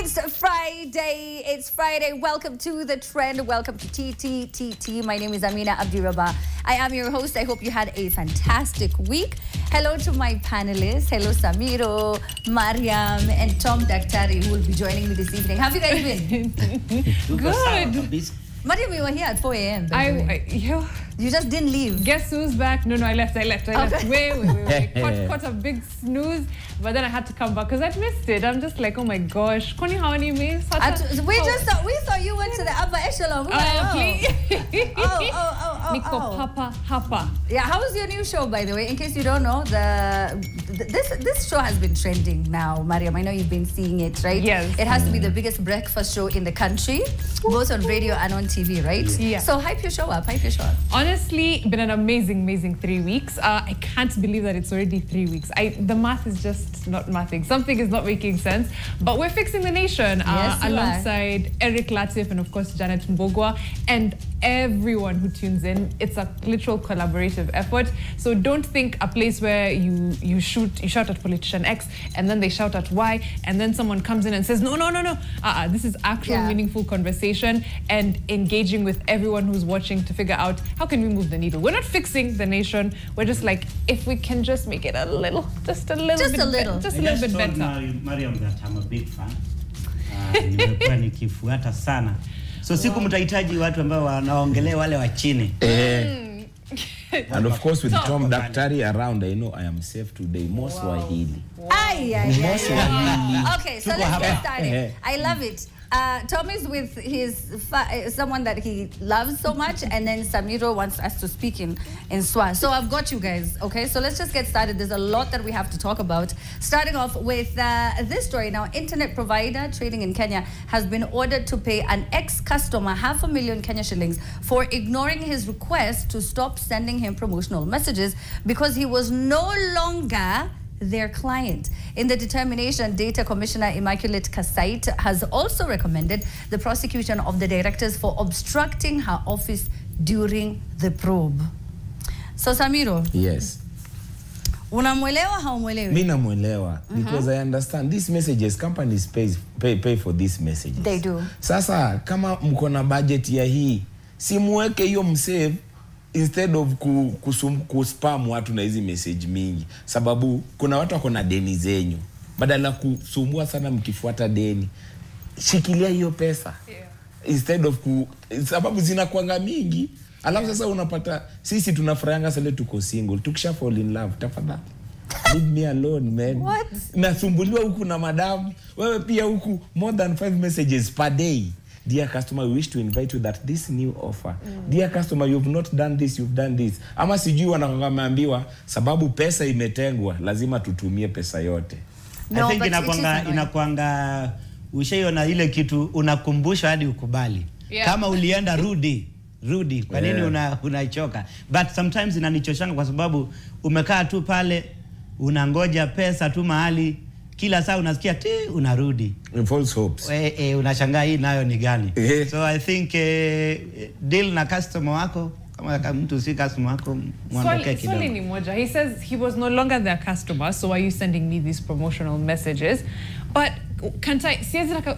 It's Friday. It's Friday. Welcome to The Trend. Welcome to TTTT. My name is Amina Abdirabah. I am your host. I hope you had a fantastic week. Hello to my panelists. Hello, Samiro, Mariam, and Tom Daktari, who will be joining me this evening. How have you guys been? Good. Mariam, we were here at 4 a.m. You just didn't leave. Guess who's back? No, I left. Wait. Caught a big snooze, but then I had to come back because I'd missed it. I'm just like, oh my gosh. Koni how many minutes? We thought you went to the upper echelon. Please. Niko Papa Hapa. Yeah, how was your new show, by the way? In case you don't know, this show has been trending now, Mariam. I know you've been seeing it, right? Yes. It has to be the biggest breakfast show in the country, both on radio and on TV, right? Yeah. So hype your show up. Honestly, been an amazing 3 weeks. I can't believe that it's already 3 weeks. The math is just not mathing. Something is not making sense. But we're fixing the nation alongside Eric Latif and of course Janet Mbogwa and everyone who tunes in. It's a literal collaborative effort. So don't think a place where you shout at politician X and then they shout at Y and then someone comes in and says no. This is actual meaningful conversation and engaging with everyone who's watching to figure out how can we move the needle. We're not fixing the nation. We're just like, if we can just make it a little bit better. Mariam, that I'm a big fan. Nimekuwa nikifuata sana. So siku mtahitaji watu ambao wanaongelea wale wa chini. And of course with Tom Daktari around, I know I am safe today. More Swahili. Okay, so let's get started. I love it. Tom is with his someone that he loves so much, and then Samiro wants us to speak in Swa. So I've got you guys, okay? So let's just get started. There's a lot that we have to talk about. Starting off with this story. Now, internet provider trading in Kenya has been ordered to pay an ex-customer 500,000 Kenya shillings for ignoring his request to stop sending him promotional messages because he was no longer their client. In the determination, Data Commissioner Immaculate Kasait has also recommended the prosecution of the directors for obstructing her office during the probe. So Samiro. Yes. Unamwelewa haumwelewi? Mimi namwelewa because I understand these messages, companies pay for these messages. They do. Sasa kama mko na budget ya hii, simuweke hiyo msave instead of kuspam watu na hizi message mingi, sababu kuna watu wako na deni zenyu, badala kusumbua sana mkifuata deni, shikilia hiyo pesa instead of sababu zinakuanga mingi. Alafu sasa unapata sisi tunafurahanga sasa tuko single, tukisha fall in love tafadhali leave me alone, man. What? Nasumbuliwa huku na madam, wewe pia huku more than 5 messages per day. Dear customer, we wish to invite you that this new offer. Dear customer, you've not done this, you've done this. Ama sijui wanaambiwa sababu pesa imetengwa, lazima tutumie pesa yote. I think inakuanga ushaiona ile kitu unakumbusha hadi ukubali. Kama ulienda rudi. Kwa nini unachoka? But sometimes inanichoshanga kwa sababu umekaa tu pale unangoja pesa tu mahali, kila saa unasikia unarudi. False hopes. Unashangaa hii nayo ni gani? So I think deal na customer wako, kama mtu si customer wako muondoke kidogo. Swali ni moja. He says he was no longer their customer, so why are you sending me these promotional messages? But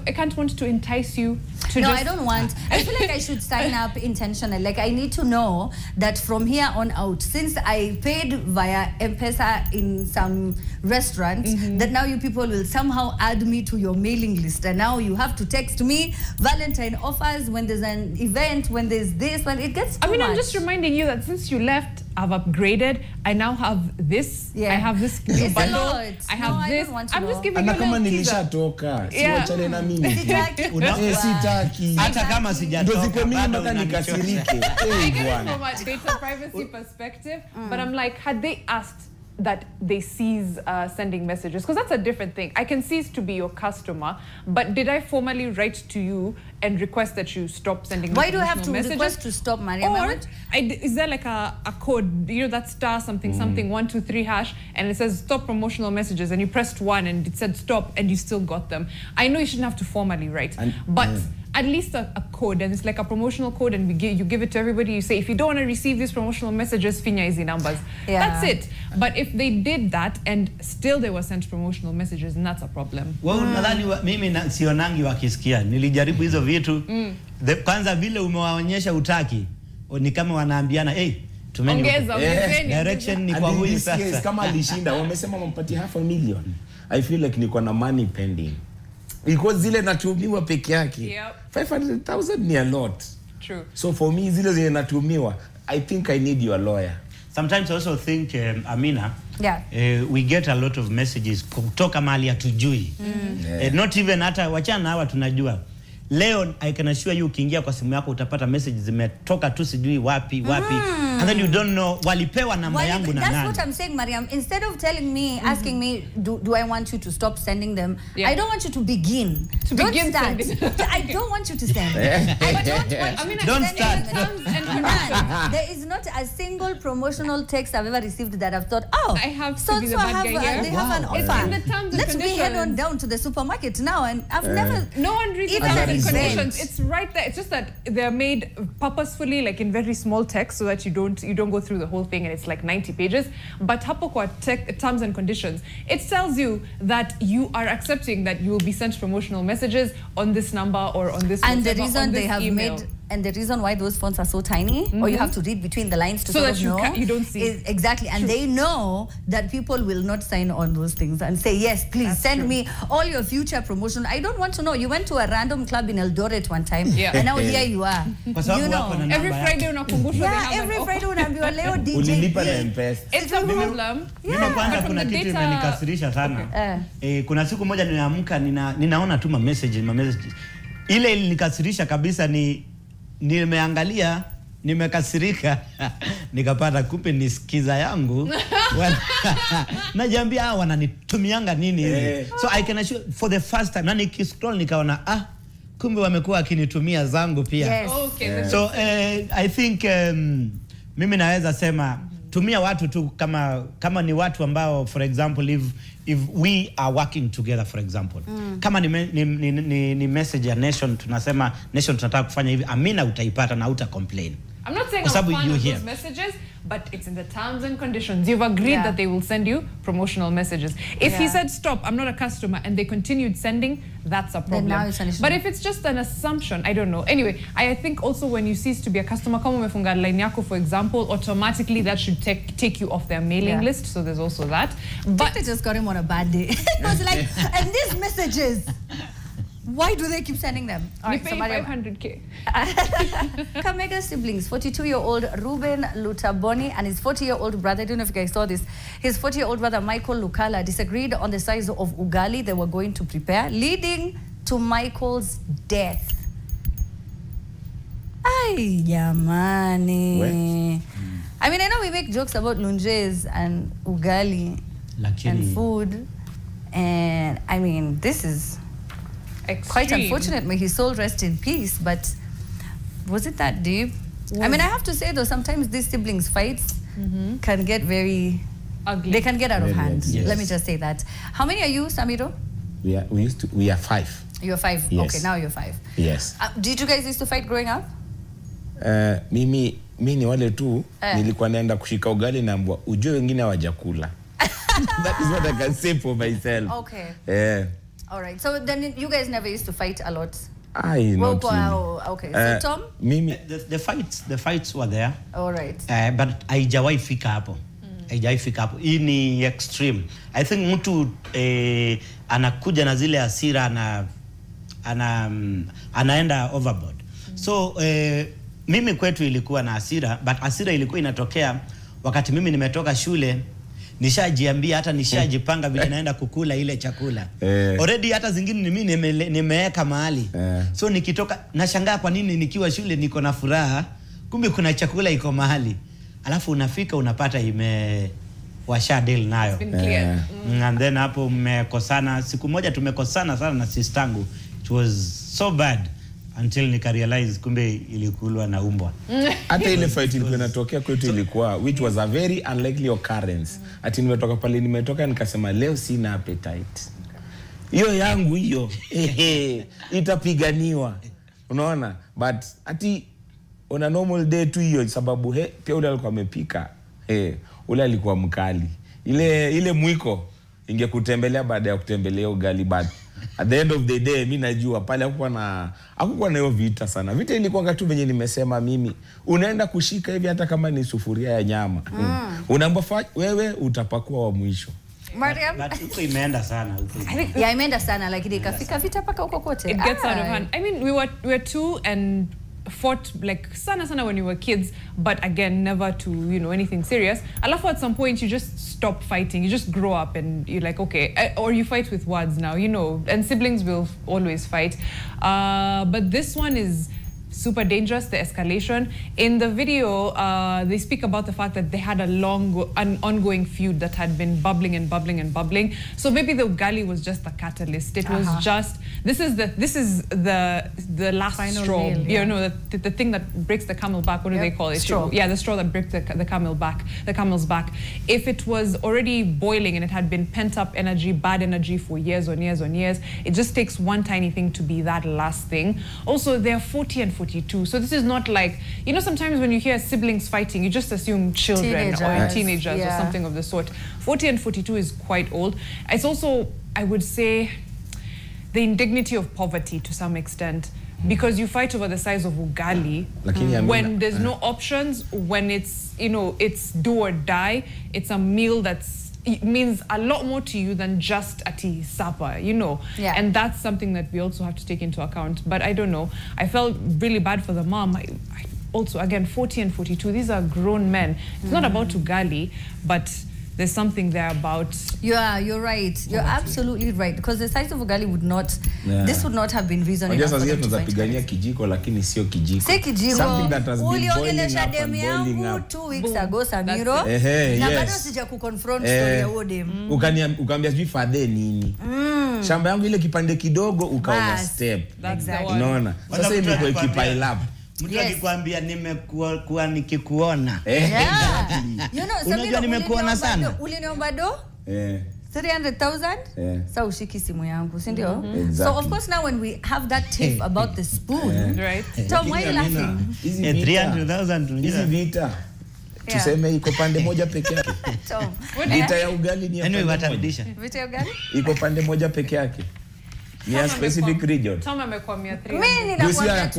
I can't want to entice you to I don't want. I feel like I should sign up intentionally. Like I need to know that from here on out, since I paid via M-Pesa in some restaurants, that now you people will somehow add me to your mailing list. And now you have to text me Valentine offers when there's an event, when there's this, when it gets too much. I'm just reminding you that since you left, I've upgraded. I now have this. I have this new bundle. I have this. I'm just giving you a little teaser. Siwachane na mimi. Sitaki. Hata kama sijatoka. Ndio mimi mpaka nikasirike. I get it from a data privacy perspective, but I'm like, had they asked that they cease sending messages, because that's a different thing. I can cease to be your customer, but did I formally write to you and request that you stop sending messages? Why do I have to messages? request to stop, Mariam? Or is there like a code, that star something 123 hash, and it says stop promotional messages, and you pressed 1 and it said stop and you still got them? I know you shouldn't have to formally write, but at least a code, and it's like a promotional code, and you give it to everybody. You say, if you don't want to receive these promotional messages, finya easy numbers. That's it. But if they did that and still they were sent promotional messages, and that's a problem. Well, nadhani mimi sionangi wakisikia. Nilijaribu hizo vitu. Kwanza vile umewaonyesha utaki, ni kama wanaambiana, hey, ongeza, direction ni kwa huyu sasa. Kama alishinda, wamesema wampatie $500,000. I feel like niko na money pending. Because zile natumiwa peke yake. 500,000 ni a lot. True. So for me, zile zile natumiwa, I think I need your lawyer. Sometimes I also think, Amina, we get a lot of messages kutoka mahali hatujui. Not even hata wachana hawa tunajua. Leo I can assure you ukiingia kwa simu yako utapata messages zimetoka tu sijui wapi. And then you don't know walipewa namba yangu na nani. That's what I'm saying, Mariam. Instead of telling me, asking me, do I want you to stop sending them? I don't want you to begin. Don't start. I don't want you to send. I don't want. I mean, don't start. There is not a single promotional text I've ever received that I've thought, oh, I have to be the bad guy here. They have an offer. It's in the terms and Let's conditions. head on down to the supermarket now, and I've never. No one reads the terms and conditions. It's right there. It's just that they're made purposefully, like in very small text, so that you don't go through the whole thing, and it's like 90 pages. But hapo kwa terms and conditions, it tells you that you are accepting that you will be sent promotional messages on this number or on this. And the reason they have made. And the reason why those fonts are so tiny, or you have to read between the lines to so sort that of know, you don't see. Exactly. And they know that people will not sign on those things and say, yes, please send me all your future promotion. I don't want to know. You went to a random club in Eldoret one time, and now here you are. You know. Every Friday unakumbushwa. Every Friday unaambiwa leo DJ. It's a problem. Mimi kwanza kuna kitu imenikasirisha sana. Kuna siku moja ninaamka ninaona tu message. Ile ilinikasirisha kabisa ni nimeangalia, nimekasirika, nikapata kumbe ni skiza yangu. Najiambia wananitumianga nini hivi. So I can assure for the first time, na nikiscroll nikaona kumbe wamekuwa akinitumia zangu pia. Yes. Okay. So I think mimi naweza sema tumia watu tu kama ni watu ambao, for example, if we are working together, for example, kama ni message ya Nation, tunasema Nation tunataka kufanya hivi, Amina utaipata na uta complain. I'm not saying I'm a fan of those messages, but it's in the terms and conditions. You've agreed that they will send you promotional messages. If he said stop, I'm not a customer, and they continued sending, that's a problem. But if it's just an assumption, I don't know. Anyway, I think also when you cease to be a customer, kama umefunga line yako, for example, automatically that should take you off their mailing list. So there's also that. But they just got him on a bad day. It was like, and these messages, why do they keep sending them? All right, 500K. Kakamega siblings, 42-year-old Ruben Lutaboni and his 40-year-old brother, I don't know if you guys saw this, his 40-year-old brother Michael Lukala disagreed on the size of ugali they were going to prepare, leading to Michael's death. Ay, yamani. I mean, I know we make jokes about lunges and ugali and food, and I mean, this is quite unfortunate. May his soul rest in peace, but was it that deep? I mean, I have to say though, sometimes these siblings fights can get very ugly. They can get out of hand. Yes. Let me just say that. How many are you, Samiro? We are 5. You're 5. Yes. Okay, now you're 5. Yes. Did you guys used to fight growing up? Mimi ni wale tu nilikuwa naenda kushika ugali na mbwa ujue wengine hawajakula. That is what I can say for myself. Okay. Yeah. All right. So then you guys never used to fight a lot? Not really. Okay. So Tom? Mimi the fights were there. All right. But haijawahi fika hapo. Haijawahi fika hapo. Hii ni extreme. I think mtu anakuja na zile hasira anaenda overboard. So mimi kwetu ilikuwa na hasira, but hasira ilikuwa inatokea wakati mimi nimetoka shule, nishajiambia hata nishajipanga vile naenda kukula ile chakula. Already hata zingine mimi nimeweka mahali. So nikitoka nashangaa kwa nini nikiwa shule niko na furaha, kumbe kuna chakula iko mahali. Alafu unafika unapata washa deal nayo. And then hapo mmekosana. Siku moja tumekosana sana na sistangu. It was so bad until nika realize kumbe ilikulwa na umbwa. Hata ile fight ilikuwa inatokea kwetu ilikuwa, which was a very unlikely occurrence. Ati nimetoka pale nikasema leo sina appetite. Hiyo yangu hiyo itapiganiwa. Unaona? But ati on a normal day tu hiyo sababu pia ule alikuwa amepika. Ule alikuwa mkali. Ile mwiko ingekutembelea baada ya kutembelea ugali, but at the end of the day mimi najua pale hakukuwa na hiyo vita sana. Vita ilikuwa tu venye nimesema mimi. Unaenda kushika hivi hata kama ni sufuria ya nyama. Unaomba wewe utapakua wa mwisho. Mariam, but huko imeenda sana huko. Yeah, imeenda sana lakini ikafika vita paka huko kote. It gets out of hand. I mean, we were two and fought like sana when we were kids, but again never to, you know, anything serious. Alafu at some point you just stop fighting, you just grow up and you're like, okay, or you fight with words now, you know, and siblings will always fight, but this one is super dangerous, the escalation. In the video, they speak about the fact that they had an ongoing feud that had been bubbling and bubbling and bubbling. So maybe the ugali was just the catalyst. It was just, this is the last final straw. Nail, yeah. You know, the thing that breaks the camel back. What do they call it? Straw. Yeah, the straw that breaks the camel's back. If it was already boiling and it had been pent up energy, bad energy for years on years on years, it just takes one tiny thing to be that last thing. Also, they're 40 and 42. So this is not like, you know, sometimes when you hear siblings fighting, you just assume children or teenagers or something of the sort. 40 and 42 is quite old. It's also, I would say, the indignity of poverty to some extent. Because you fight over the size of ugali when there's no options, when it's, you know, it's do or die. It's a meal it means a lot more to you than just a tea supper, you know. Yeah. And that's something that we also have to take into account. But I don't know. I felt really bad for the mom. I also, again, 40 and 42, these are grown men. It's not about ugali, but there's something there about... Yeah, you're right. You're absolutely right. Because the size of ugali would not... Yeah. This would not have been reason enough for them to fight. Kijiko, lakini sio kijiko. Say kijiko. Something that has been boiling up and boiling up. 2 weeks ago, Samiro. Na bado sija kuconfront story ya Odem. Ukambia sijui fadhe nini. Shamba yangu ile kipande kidogo ukaona step. Exactly. Unaona? Sasa imekuwa ikipile up. Mtu akikwambia nimekuwa nikikuona. You know, unajua nimekuona sana. Uliniomba do? 300,000? Sa ushiki simu yangu, si ndio? So of course now when we have that tip about the spoon, right? Tom, why are you laughing? 300,000 hizi vita. Tuseme iko pande moja peke yake. Tom, vita ya ugali ni anyway watarudisha. Vita ya ugali? Iko pande moja peke yake. Yeah, specific region. Tom amekwamia 300. Mimi ninakwambia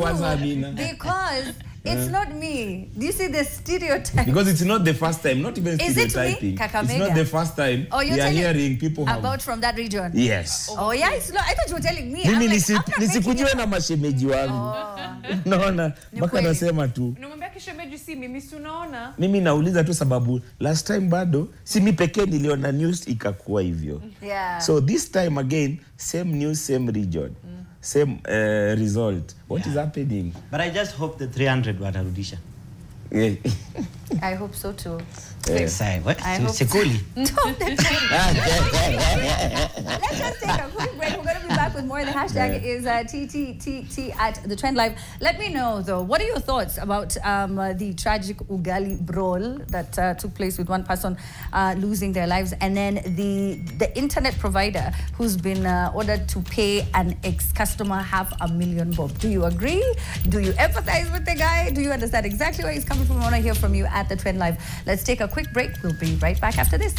because it's not me. Do you see the stereotype? Because it's not the first time, not even stereotyping. Is it me? Kakamega? It's not the first time we are hearing people about from that region. Yes. Oh yeah, it's not. I thought you were telling me. Mimi nisikujue na mashemeji wangu. Unaona? Mpaka nasema tu. Unamwambia kishemeji si mimi si unaona? Mimi nauliza tu sababu last time bado si mimi pekee niliona news ikakuwa hivyo. Yeah. So this time again, same news, same region. Same result. What is happening? But I just hope the 300 watarudisha. Yeah. I hope so too. What? Sekuli. Let's just take a quick break. We're going to be back with more. The hashtag is TTT at the Trend Live. Let me know though, what are your thoughts about the tragic ugali brawl that took place with one person losing their lives, and then the internet provider who's been ordered to pay an ex-customer $500,000 bob. Do you agree? Do you empathize with the guy? Do you understand exactly where he's coming from? I want to hear from you at the Trend Live. Let's take a quick break. We'll be right back after this.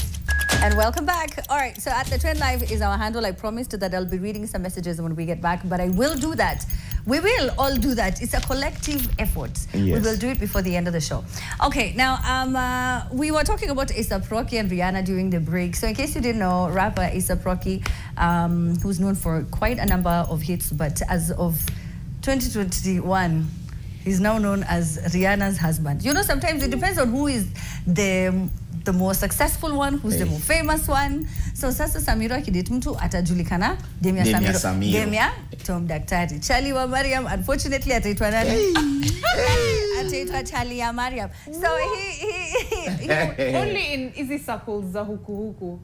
And welcome back. All right, so at the Trend Live is our handle. I promised that I'll be reading some messages when we get back, but I will do that. We will all do that. It's a collective effort. Yes. We will do it before the end of the show. Okay, now we were talking about A$AP Rocky and Rihanna during the break. So in case you didn't know, rapper A$AP Rocky, who's known for quite a number of hits, but as of 2021, he's now known as Rihanna's husband. You know, sometimes it depends on who is the more successful one, who's the more famous one. So sasa Samiro akidate mtu atajulikana Demia Samiro. Demia Tom Daktari. Charlie wa Mariam, unfortunately ataitwa nani? Ataitwa Charlie ya Mariam. So he only in easy circles za huku.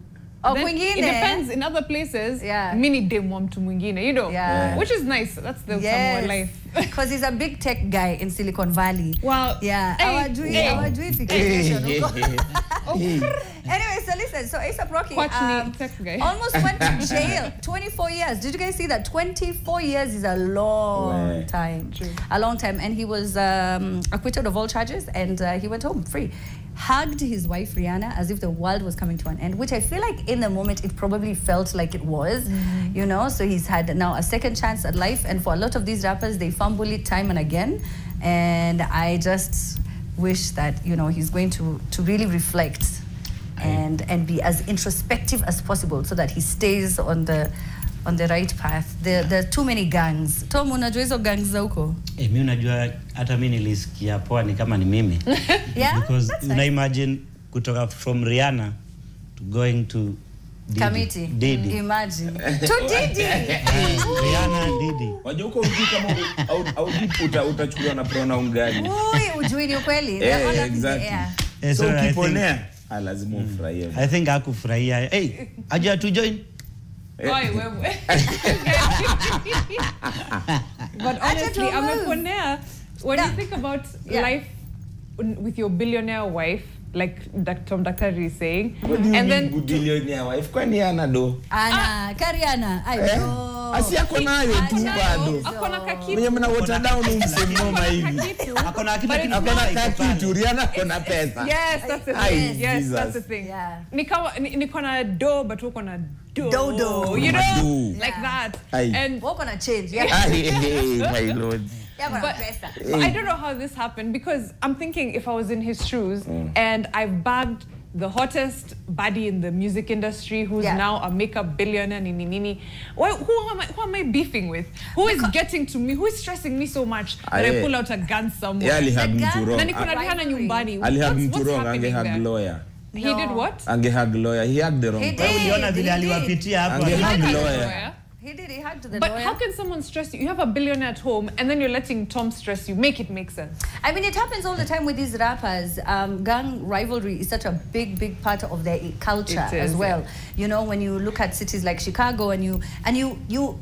Oh, then mwingine. It depends. In other places, mini dem wa mtu mwingine, you know, which is nice. That's the Samoa life. Because he's a big tech guy in Silicon Valley. Well, our dream. Anyway, so listen. So A$AP Rocky almost went to jail. 24 years. Did you guys see that? 24 years is a long time. True. A long time. And he was acquitted of all charges, and he went home free. Hugged his wife Rihanna as if the world was coming to an end, which I feel like in the moment it probably felt like it was, you know. So he's had now a second chance at life, and for a lot of these rappers, they fumble it time and again. And I just wish that, you know, he's going to really reflect and be as introspective as possible so that he stays on the right path. There are too many gangs. Tom, unajua hizo gangs za huko? Mimi unajua hata mimi nilisikia poa ni kama ni mimi. Yeah. Because una imagine kutoka from Rihanna to going to Didi. Imagine. To Didi. Rihanna Didi. Wajua huko ujui kama au deep utachukuliwa na pronoun gani? Ujui ni ukweli. Exactly. So ukiponea lazima ufurahie. I think hakufurahia. Hey, aje tu join. But honestly, when you think about life with your billionaire wife, like Tom Daktari is saying, what do you mean billionaire wife? Kwani ana do? Ana, Kariana. Asi ako nayo tu bado. Akona kakitu. Mwenye mna water down msemoma hivi. Akona kakitu, Rihanna akona pesa. Yes, that's the thing. Yes, that's the thing. Niko na do, but uko na do. You know, like that. And we're gonna change. My Lord. But I don't know how this happened, because I'm thinking if I was in his shoes and I've bagged the hottest baddie in the music industry who's now a makeup billionaire, who am I beefing with? Who is getting to me? Who is stressing me so much that I pull out a gun somewhere? Alihag mtu wrong. Na niko na Rihanna nyumbani. Alihag mtu wrong, angehag lawyer. He did what? Angehag lawyer. He hugged the wrong. Uliona vile aliwapitia hapo. Angehag lawyer. He did. He hugged the But lawyer. how can someone stress you? You have a billionaire at home, and then you're letting Tom stress you. Make it make sense. I mean, it happens all the time with these rappers. Gang rivalry is such a big part of their culture as well. You know, when you look at cities like Chicago, and you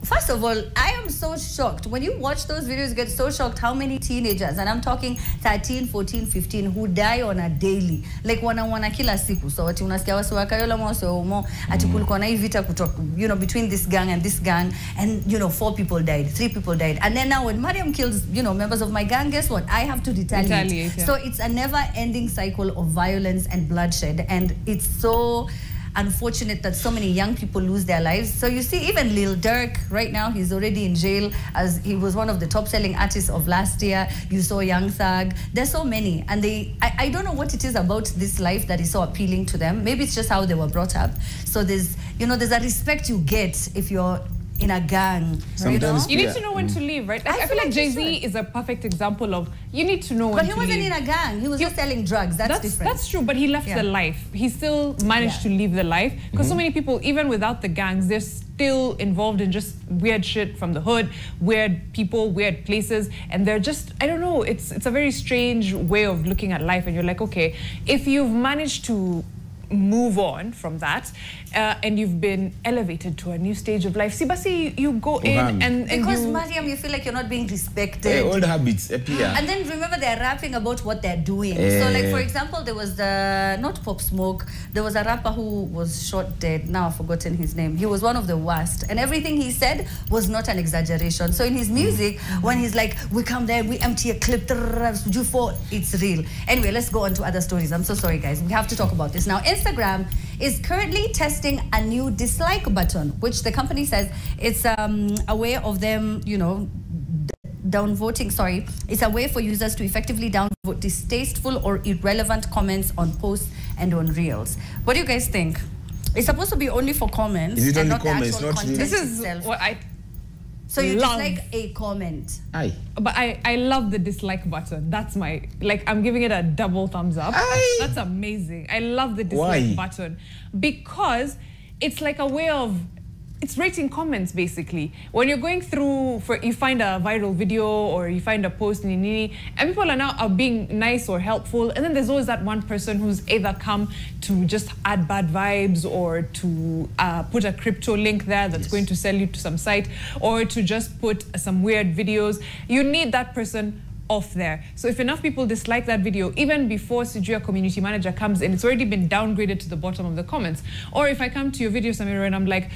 first of all, I am so shocked when you watch those videos. You get so shocked how many teenagers, and I'm talking 13, 14, 15, who die on a daily. Like wana kila siku. So ati unasikia wasi wakayola mwaso umo ati kulikuwa na hii vita kutoka, you know, between this gang and this gang, and you know 4 people died, 3 people died, and then now when Mariam kills, you know, members of my gang, guess what? I have to retaliate. So it's a never-ending cycle of violence and bloodshed, and it's so unfortunate that so many young people lose their lives. So you see, even Lil Durk right now, he's already in jail, as he was one of the top-selling artists of last year. You saw Young Thug. There's so many, and I don't know what it is about this life that is so appealing to them. Maybe it's just how they were brought up. So there's a respect you get if you're in a gang. Sometimes you need to know when to leave, right? I feel like Jay-Z is a perfect example of you need to know when to leave. But he wasn't in a gang. He was just selling drugs. That's different. That's true, but he left the life. He still managed to leave the life. Because so many people, even without the gangs, they're still involved in just weird shit from the hood, weird people, weird places. And they're just, I don't know, it's a very strange way of looking at life. And you're like, okay, if you've managed to move on from that and you've been elevated to a new stage of life, Sibasi, you go in and because Mariam, you feel like you're not being respected. Old habits appear. And then remember, they're rapping about what they're doing. So like, for example, there was not Pop Smoke, there was a rapper who was shot dead. Now I've forgotten his name. He was one of the worst, and everything he said was not an exaggeration. So in his music, when he's like, we come there, we empty a clip, it's real. Anyway, let's go on to other stories. I'm so sorry, guys. We have to talk about this now. Instagram is currently testing a new dislike button, which the company says it's a way of them, you know, downvoting. Sorry, it's a way for users to effectively downvote distasteful or irrelevant comments on posts and on reels. What do you guys think? It's supposed to be only for comments. Is it and only not comments, the actual not content This is itself. what I So you love. dislike a comment. Aye. But I love the dislike button. That's my, like, I'm giving it a double thumbs up. Aye. That's amazing. I love the dislike button because it's like a way of it's rating comments basically. When you're going through, you find a viral video or you find a post in Nini, and people are being nice or helpful, and then there's always that one person who's either come to just add bad vibes or to put a crypto link there that's going to sell you to some site, or to just put some weird videos. You need that person off there. So if enough people dislike that video, even before Sijua community manager comes in, it's already been downgraded to the bottom of the comments. Or if I come to your video, Samira, and I'm like,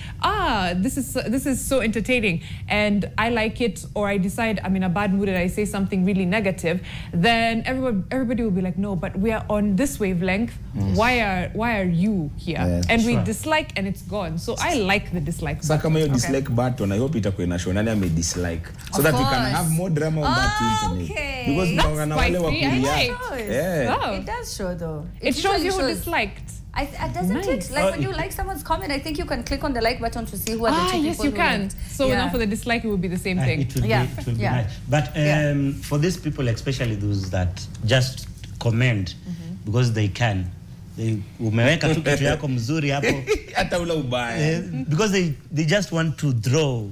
this is so entertaining, and I like it, or I decide I'm in a bad mood and I say something really negative, then everybody will be like, no, but we are on this wavelength. Why are you here? And we dislike, and it's gone. So I like the dislike button. Kama hiyo dislike button, I hope itakuwa inashow nani ame dislike, so that we can have more drama on that internet. Because that's spicy. It does show though. It shows you who disliked. Doesn't it? Like when you like someone's comment, I think you can click on the like button to see who are the two people. Yes, you can. So now for the dislike, it would be the same thing. It would be nice. But for these people, especially those that just comment because they can. Umeweka tu kitu yako mzuri hapo. Hata ula ubaya. Because they just want to draw.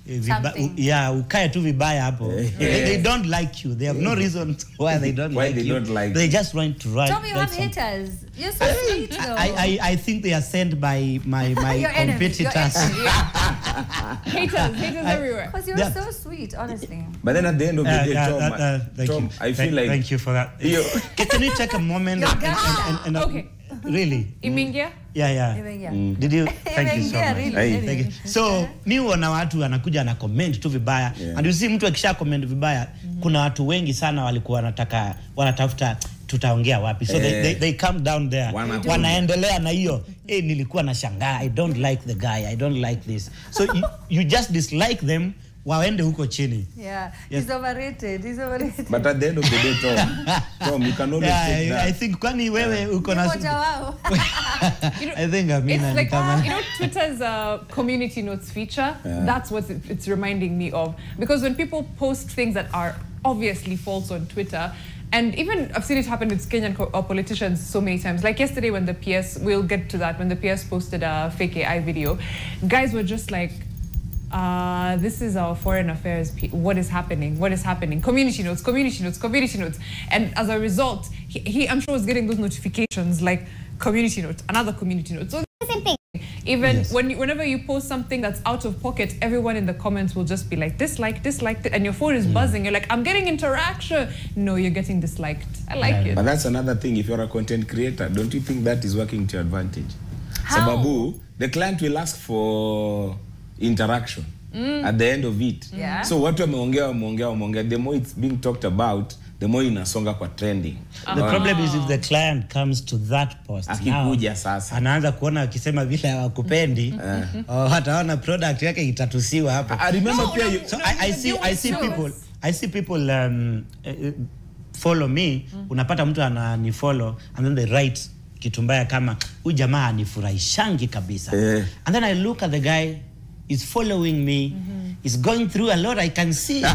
Ukae tu vibaya hapo. They don't like you. They have no reason why they don't like you. They just want to write. Tell me, you have haters. You're so sweet though. I think they are sent by my competitors. Haters everywhere. Because you're so sweet, honestly. But then at the end of the day, Tom, I feel like... Thank you for that. Can you take a moment? Okay. Really? Imingia? Yeah. Did you? Thank you so much. Really. Thank you. So, mi wana watu anakuja na comment tu vibaya. And you see mtu akisha comment vibaya, kuna watu wengi sana walikuwa wanatafuta tutaongea wapi. So they come down there. Wanaendelea na hiyo. Nilikuwa na shangaa. I don't like the guy. I don't like this. So you just dislike them. Waende huko chini. He's overrated. But at the end of the day, Tom, you can always take that. I think kwani wewe uko na I think it's like Twitter's community notes feature. That's what it's reminding me of, because when people post things that are obviously false on Twitter, and even I've seen it happen with Kenyan politicians so many times. Like yesterday when the PS, we'll get to that, when the PS posted a fake AI video, guys were just like, this is our foreign affairs. What is happening? Community notes. And as a result, he I'm sure was getting those notifications like community note, another community note. So the same thing. Even whenever you post something that's out of pocket, everyone in the comments will just be like, dislike, and your phone is buzzing. You're like, I'm getting interaction. No, you're getting disliked. I like it. But that's another thing. If you're a content creator, don't you think that is working to your advantage? How? Sababu, the client will ask for interaction at the end of it. So what wameongea, the more it's being talked about, the more inasonga kwa trending. The problem is if the client comes to that post akikuja sasa anaanza kuona akisema vile hawakupendi hataona product yake itatusiwa hapo. I remember so I see people follow me, unapata mtu ananifollow and then they write kitu mbaya kama huyu jamaa anifurahishangi kabisa. And then I look at the guy, is following me, is going through a lot. I can see it.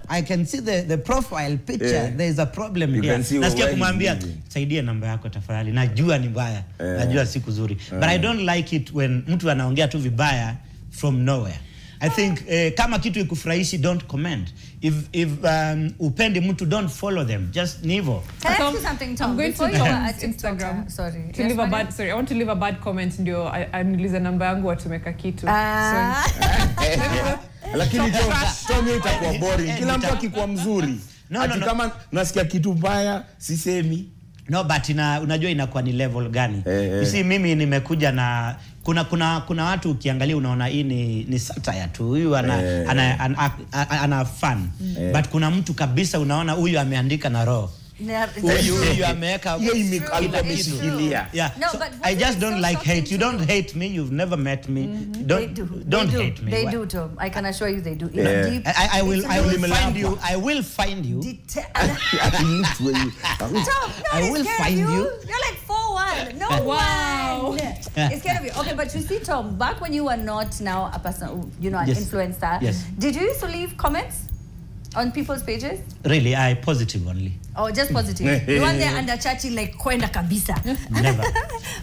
I can see the profile picture. There is a problem here. Nasikia kumwambia saidia namba yako tafadhali. Najua ni mbaya. Najua si kuzuri. But I don't like it when mtu anaongea tu vibaya from nowhere. I think kama kitu ikufurahishi, don't comment. If upendi mtu, don't follow them. Just nivo. Can I ask you something, Tom? I'm going to Instagram. Sorry. To leave a bad. Sorry, I want to leave a bad comment. Ndio aniliza namba yangu watumeka kitu. Lakini Tom itakuwa boring. Kila mtu akikuwa mzuri. Ati kama nasikia kitu mbaya, sisemi. No, but unajua inakuwa ni level gani. You see, mimi nimekuja na kuna watu ukiangalia unaona hii ni satire tu. Huyu ana fun. But kuna mtu kabisa unaona huyu ameandika na roho. Huyu ameweka alikuwa. No, so but I just don't like hate. You don't hate me. You've never met me. Don't hate me. They do, Tom. I can assure you they do. I will find you. I will find you. Tom, I will find you. You're like 4'1". No one. It's scared of you. Okay, but you see, Tom, back when you were not now a person, an influencer, did you used to leave comments? On people's pages? Really, I positive only. Oh, just positive. You want there under chachi like kwenda kabisa. Never.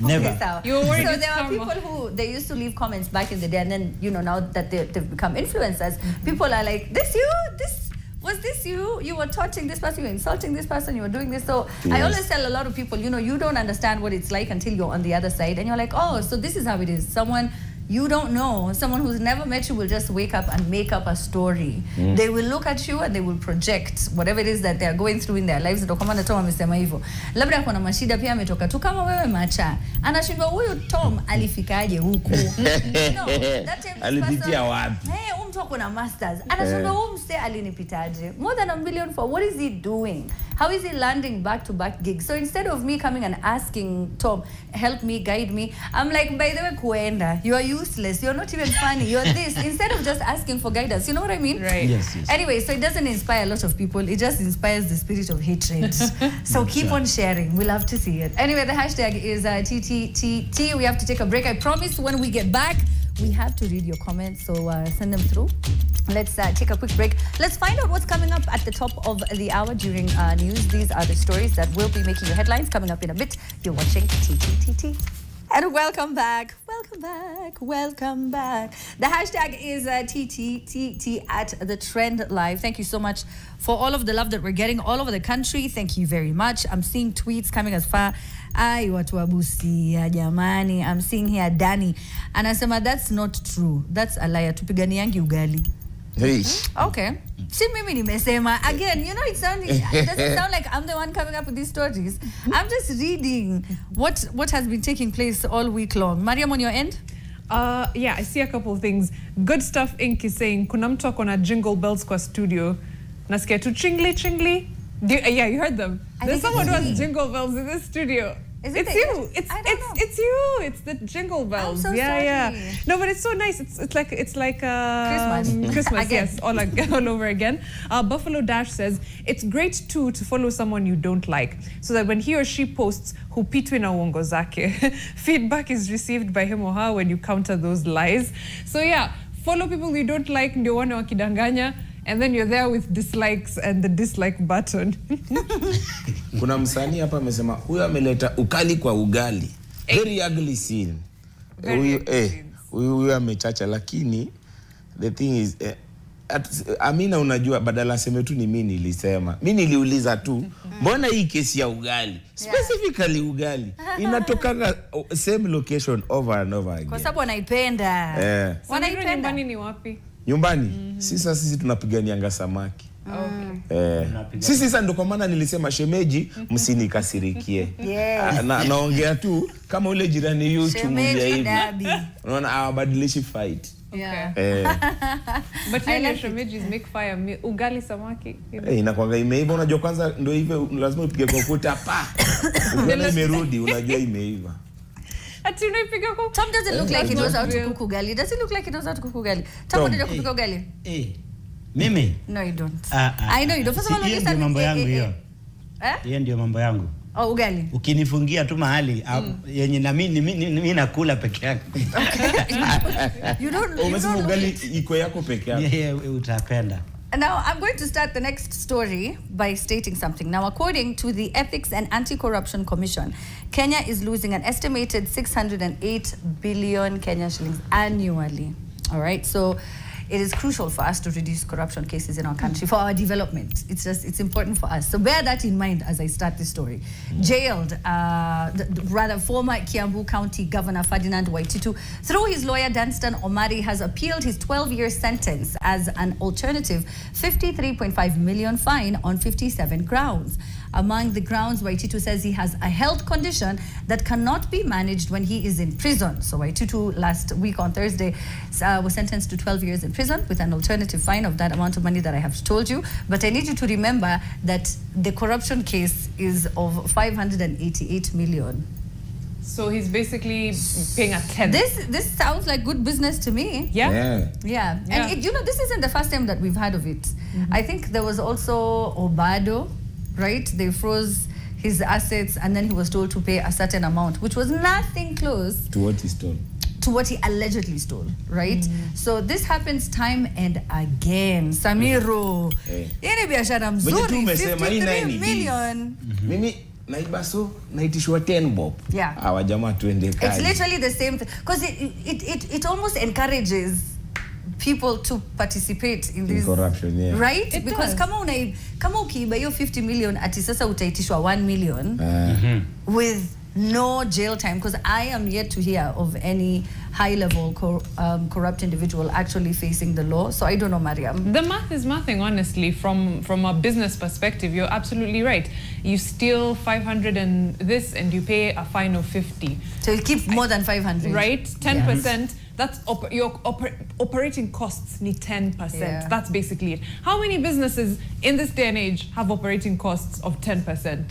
Never. Okay, so there are people who they used to leave comments back in the day, and then now that they've become influencers, people are like, this you? You were touching this person, you were insulting this person, you were doing this. So I always tell a lot of people, you don't understand what it's like until you're on the other side, and you're like, oh, so this is how it is. Someone you don't know, someone who's never met you will just wake up and make up a story. They will look at you and they will project whatever it is that they are going through in their lives. Ndio kama Tom amesema hivyo. Labda kuna mashida pia ametoka tu kama wewe macha. Anashindwa huyu Tom alifikaje huku? Alipitia wapi? Mtu ako na masters. Anashindwa huyu mse alinipitaje? More than $1 million for what is he doing? How is he landing back-to-back gigs? So instead of me coming and asking Tom, help me, guide me, I'm like, by the way, kuenda, you are useless. You're not even funny. You're this. Instead of just asking for guidance. You know what I mean? Right. Yes. Anyway, so it doesn't inspire a lot of people. It just inspires the spirit of hatred. So keep on sharing. We love to see it. Anyway, the hashtag is TTTT. We have to take a break. I promise when we get back, we have to read your comments, so send them through. Let's take a quick break. Let's find out what's coming up at the top of the hour during news. These are the stories that will be making your headlines coming up in a bit. You're watching TTTT. And welcome back. Welcome back. Welcome back. The hashtag is TTTT at The Trend Live. Thank you so much for all of the love that we're getting all over the country. Thank you very much. I'm seeing tweets coming as far. Ay, watu wa Busia, jamani. I'm seeing here Danny. Anasema, that's not true. That's a liar. Tupiganiangi ugali. Hey. Okay. Si mimi nimesema. Again, it doesn't sound like I'm the one coming up with these stories. I'm just reading what has been taking place all week long. Mariam, on your end? Yeah, I see a couple of things. Good Stuff Inc. is saying, kuna mtu akona jingle bells kwa studio. Nasikia tu chingli. Yeah, you heard them. There's someone who has jingle bells in this studio. It's you. It's you. It's the jingle bells. I'm so sorry. No, but it's so nice. It's like Christmas. Yes, all over again. Buffalo Dash says it's great too to follow someone you don't like, so that when he or she posts hupitwi na uongo zake, feedback is received by him or her when you counter those lies. So yeah, follow people you don't like, ndio wana wakidanganya. And then you're there with dislikes and the dislike button. Kuna msanii hapa amesema huyu ameleta ukali kwa ugali. Very ugly scene. Huyu amechacha, lakini the thing is Amina, unajua badala sema tu ni mimi nilisema. Mimi niliuliza tu, mbona hii kesi ya ugali? Specifically ugali. Inatoka same location over and over again. Kwa sababu wanaipenda. Wanaipenda. Nyumbani ni wapi? Nyumbani? Sisi tunapiganianga samaki. Okay. Sisi sasa ndo kwa maana nilisema shemeji msinikasirikie. Naongea tu kama ule jirani yu chumulia hivi. Unaona awabadilishi fight. Yeah. But your shemejis make fire. Ugali samaki. Inakuanga imeiva, unajua kwanza ndio hivyo lazima upige kwa ukuta pa. Ukiona imerudi unajua imeiva. Tom doesn't look like he knows how to cook ugali. Does he look like he knows how to cook ugali? Tom, unajua kupika ugali? Mimi? No, you don't. I know you don't. First of all, hiyo ndio mambo yangu hiyo. Hiyo ndio mambo yangu. Oh, ugali. Ukinifungia tu mahali yenye na mimi nakula peke yangu. You don't. Umesema ugali iko yako peke yako. Yeah, utapenda. Now, I'm going to start the next story by stating something. Now, according to the Ethics and Anti-Corruption Commission, Kenya is losing an estimated 608 billion Kenya shillings annually. All right, so it is crucial for us to reduce corruption cases in our country for our development. It's important for us. So bear that in mind as I start this story. Jailed, former Kiambu County Governor Ferdinand Waititu, through his lawyer Danstan Omari, has appealed his 12-year sentence as an alternative 53.5 million fine on 57 grounds. Among the grounds, Waititu says he has a health condition that cannot be managed when he is in prison. So Waititu last week on Thursday was sentenced to 12 years in prison with an alternative fine of that amount of money that I have told you. But I need you to remember that the corruption case is of 588 million. So he's basically paying a tenth. This sounds like good business to me. Yeah. And this isn't the first time that we've heard of it. I think there was also Obado. Right? They froze his assets and then he was told to pay a certain amount, which was nothing close to what he stole. to what he allegedly stole, right? So this happens time and again. Samiro, yeye biashara mzuri, 53 million. Mimi naiba so naitishwa 10 bob. Yeah. Hawa jamaa tuende kazi. It's literally the same thing, because it almost encourages people to participate in this corruption, yeah. Right? It Because does. kama ukiiba hiyo 50 million ati sasa utaitishwa 1 million with no jail time, because I am yet to hear of any high-level corrupt individual actually facing the law. So I don't know, Mariam. The math is mathing, honestly. From a business perspective, you're absolutely right. You steal 500 and this, and you pay a fine of 50. So you keep more than 500. Right? 10%. That's your operating costs need 10%. Yeah. That's basically it. How many businesses in this day and age have operating costs of 10%?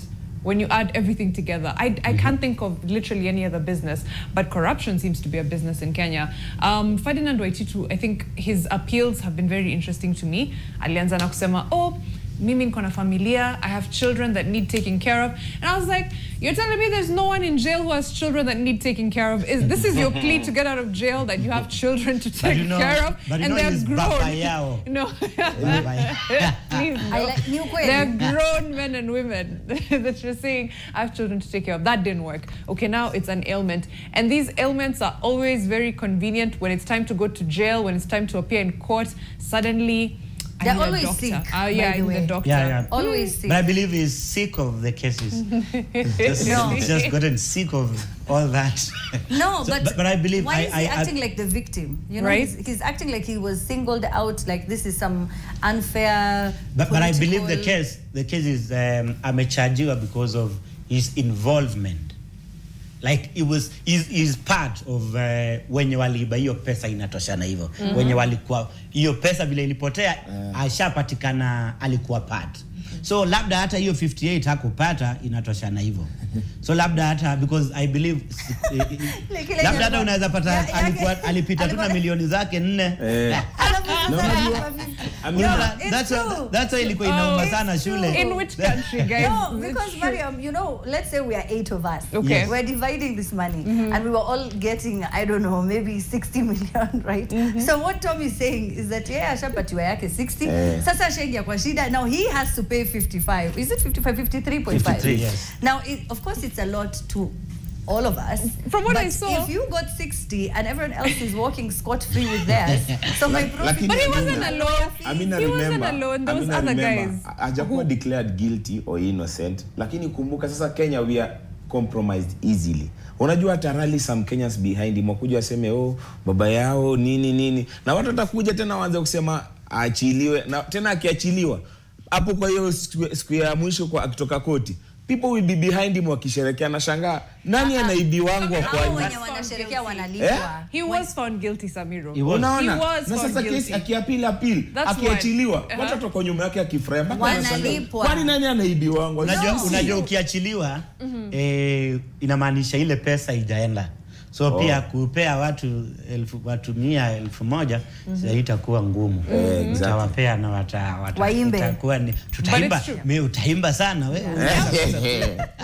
When you add everything together, I can't think of literally any other business, but corruption seems to be a business in Kenya. Ferdinand Waititu, I think his appeals have been very interesting to me. Alianza na kusema, oh, mimi niko na familia, I have children that need taking care of. And I was like, you're telling me there's no one in jail who has children that need taking care of? This is your plea to get out of jail, that you have children to take care of? And they're grown. No. Please, no. They're grown men and women that you're saying, I have children to take care of. That didn't work. Okay, now it's an ailment. And these ailments are always very convenient. When it's time to go to jail, when it's time to appear in court, suddenly They're always sick. Yeah, the doctor. Yeah. Always sick. But I believe he's sick of the cases. He's just gotten sick of all that. No, but I believe why is he acting like the victim? You know, right? He's acting like he was singled out, like this is some unfair. But I believe the case is amechargiwa because of his involvement. Like is part of wenye waliiba hiyo pesa inatoshana hivyo. Wenye walikuwa hiyo pesa vile ilipotea ashapatikana alikuwa part. So labda hata hiyo 58 hakupata inatoshana hivyo. So labda hata because I believe labda hata unaweza pata alikuwa alipita tu na milioni zake 4. That's why ilikuwa inauma sana shule. In which country, guys? No, because Mariam, you know, let's say we are 8 of us. Okay. Yes. We're dividing this money and we were all getting, I don't know, maybe 60 million, right? So what Tom is saying is that ashapatiwa yake 60. Sasa shengia kwa shida. Now he has to pay 55. Is it 55? 53.5? 53, yes. Now, of course, it's a lot to all of us. From what but I saw, if you got 60 and everyone else is walking scot-free with theirs, so my profit... But he wasn't alone. He wasn't alone. There was other guys. Hajakuwa declared guilty or innocent. Lakini kumbuka sasa Kenya we are compromised easily. Unajua hata rally some Kenyans behind him wakuja waseme oh baba yao nini. Na watu watakuja tena waanze kusema aachiliwe. Na tena akiachiliwa hapo kwa hiyo siku ya mwisho kwa akitoka koti. People will be behind him wakisherekea na shangaa. Nani anaibi wangu wa kwa nini? Wenye wanasherekea wanalipwa. He was found guilty, Samiro. Unaona? He was na sasa kesi akiapili akiachiliwa watu toka nyuma yake akiframe mpaka wanalipwa. Kwani nani anaibi wangu? Unajua ukiachiliwa inamaanisha ile pesa haijaenda. So pia kupea watu 100,000 1,000 itakuwa ngumu. Utawapea na watakuwa ni tutaimba. Mimi utaimba sana wewe.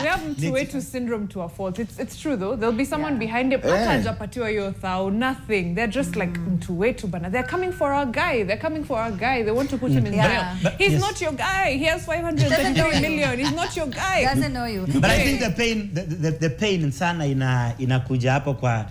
We have Mtuwetu syndrome to a fault. It's true though. There'll be someone behind him. Hajapatiwa hiyo thou nothing. They're just like Mtuwetu bana. They're coming for our guy. They want to put him in jail. He's not your guy. He has 533 million. He's not your guy. Doesn't know you. But I think the pain sana inakuja hapo kwa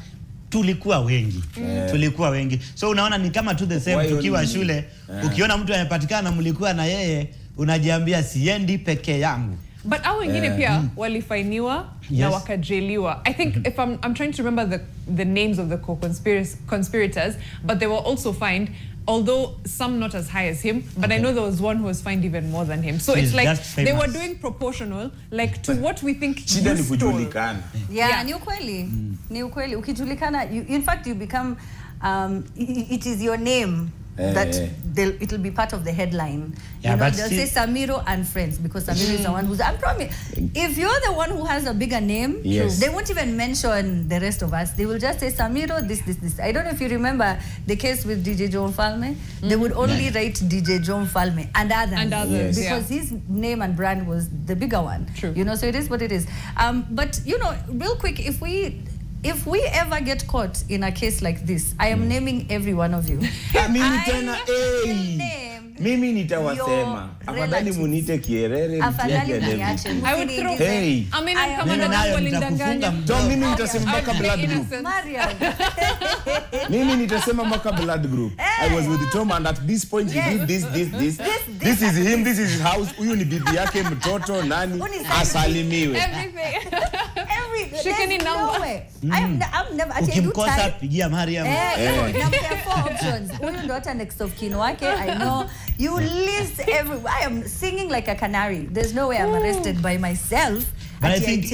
tulikuwa wengi. So unaona ni kama to the same tukiwa shule. Ukiona mtu amepatikana mlikuwa na yeye unajiambia siendi peke yangu. But au wengine pia walifainiwa na wakajeliwa. I think if I'm trying to remember the names of the co-conspirators, but they were also fined, although some not as high as him, but I know there was one who was fined even more than him. So it's like they were doing proportional, like to what we think you stole. Yeah, ni ukweli. Ni ukweli. Ukijulikana, in fact you become, it is your name that it'll be part of the headline. Yeah, you know, they'll say Samiro and friends because Samiro is the one who's, I promise, if you're the one who has a bigger name, they won't even mention the rest of us. They will just say Samiro, this. I don't know if you remember the case with DJ John Falme. They would only write DJ John Falme and others. Because his name and brand was the bigger one. True. You know, so it is what it is. But, you know, real quick, if we if we ever get caught in a case like this, I am naming every one of you. Mimi nitawasema. Afadhali munite kierere. I would throw hey. I mean, kama ndio walindanganya. Mimi nitasema mpaka blood group. Mimi nitasema mpaka blood group. I was with Tom and at this point he did this. This is him, this is his house. Huyu ni bibi yake, mtoto, nani, asalimiwe. Shikeni number. I'm never ukimkosa pigia Mariam. Number 4 options. Huyu ndo hata next of kin wake. I know you list everywhere. I am singing like a canary. There's no way I'm arrested by myself. But I think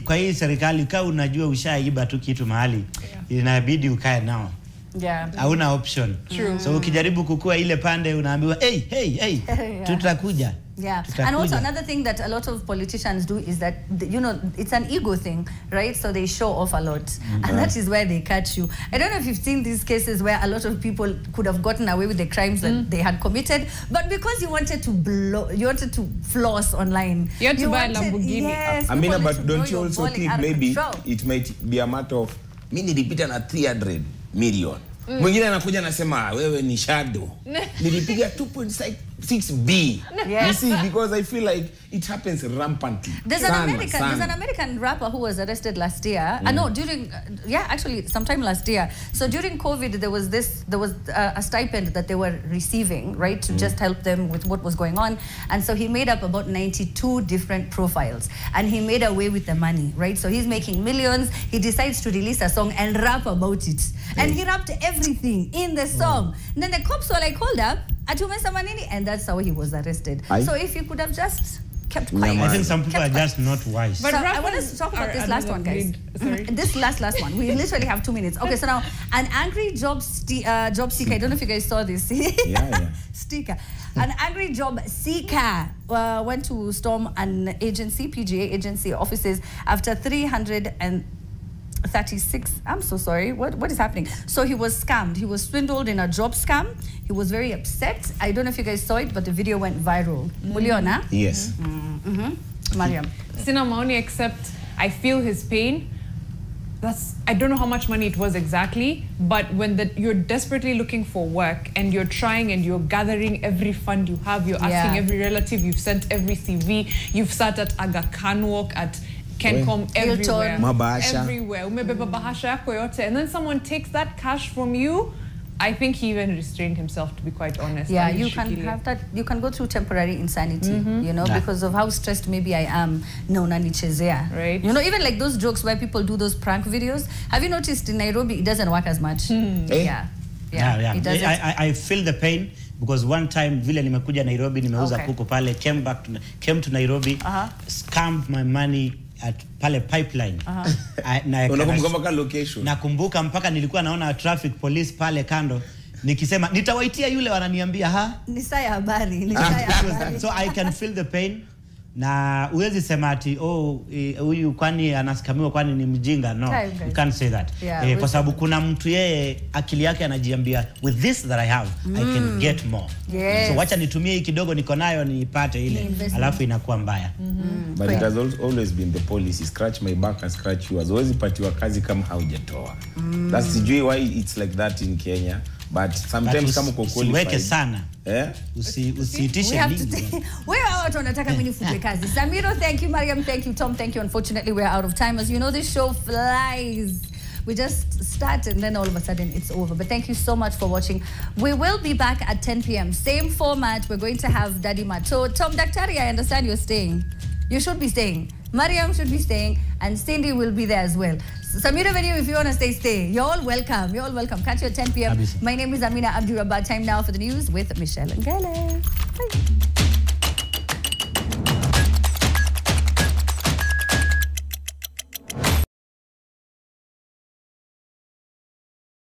kwa hii serikali kama unajua ushaiba tu kitu mahali inabidi ukae nao. Yeah. Hauna option. True. So ukijaribu kukua ile pande unaambiwa hey tutakuja. Yeah, and also another thing that a lot of politicians do is that, you know, it's an ego thing, right? So they show off a lot, and that is where they catch you. I don't know if you've seen these cases where a lot of people could have gotten away with the crimes that they had committed, but because you wanted to floss online. You had to buy a Lamborghini. Yes, I mean, but don't you also think maybe it might be a matter of, mimi nilipita na 300 million. Mwingine anakuja anasema wewe ni shadow. Nilipiga 2.6B. You see, because I feel like it happens rampantly. There's an American rapper who was arrested last year. No, during actually sometime last year. So during COVID there was a stipend that they were receiving, right, to just help them with what was going on. And so he made up about 92 different profiles and he made away with the money, right? So he's making millions. He decides to release a song and rap about it. And he rapped everything in the song. And then the cops were like, hold up, atumesa manini, and that's how he was arrested. So if you could have just kept quiet. I think some people are just not wise. But so I want us to talk about this last one, guys. Sorry. This last one. We literally have 2 minutes. Okay, so now an angry job seeker. I don't know if you guys saw this. Sticker. An angry job seeker went to storm an agency, PGA agency offices after 336. I'm so sorry. What is happening? So he was scammed. He was swindled in a job scam. He was very upset. I don't know if you guys saw it, but the video went viral. Muliona? Yes. Mariam. Sina maoni, except I feel his pain. I don't know how much money it was exactly, but when you're desperately looking for work and you're trying and you're gathering every fund you have, you're asking every relative, you've sent every CV, you've sat at Aga Khan Walk, at Kencom, everywhere. Everywhere. Umebeba bahasha yako yote. And then someone takes that cash from you. I think he even restrained himself, to be quite honest. Yeah, you can have that. You can go through temporary insanity, you know, because of how stressed maybe I am. No, nani chezea. Right. You know, even like those jokes where people do those prank videos. Have you noticed in Nairobi, it doesn't work as much? Yeah. It doesn't. I feel the pain. Because one time vile nimekuja Nairobi, nimeuza kuku pale, came to Nairobi, scammed my money at pale pipeline. Unakumbuka location? Nakumbuka mpaka nilikuwa naona traffic police pale kando. Nikisema nitawaitia yule wananiambia ni saa ya habari. So I can feel the pain. Na uwezi sema ati huyu kwani anaskamiwa kwani ni mjinga. No, you can't say that. Kwa sababu kuna mtu yeye akili yake anajiambia with this that I have I can get more. So wacha nitumie hii kidogo niko nayo nipate ile, alafu inakuwa mbaya. But it has always been the policy, scratch my back and scratch yours. Always patiwa kazi kama haujatoa. That's why it's like that in Kenya. But sometimes kama uko qualified sana. Usiitishe mingi. Wewe watu wanataka mimi nifutwe kazi. Samiro, thank you. Mariam, thank you. Tom, thank you. Unfortunately, we're out of time. As you know, this show flies. We just start and then all of a sudden it's over. But thank you so much for watching. We will be back at 10 p.m. Same format. We're going to have Daddy Mato. Tom Daktari, I understand you're staying. You should be staying. Mariam should be staying. And Cindy will be there as well. Samira Venue, if you want to stay. You're all welcome. You're all welcome. Catch you at 10 p.m. My name is Amina Abdurrabba. Time now for the news with Michelle and Gale. Bye.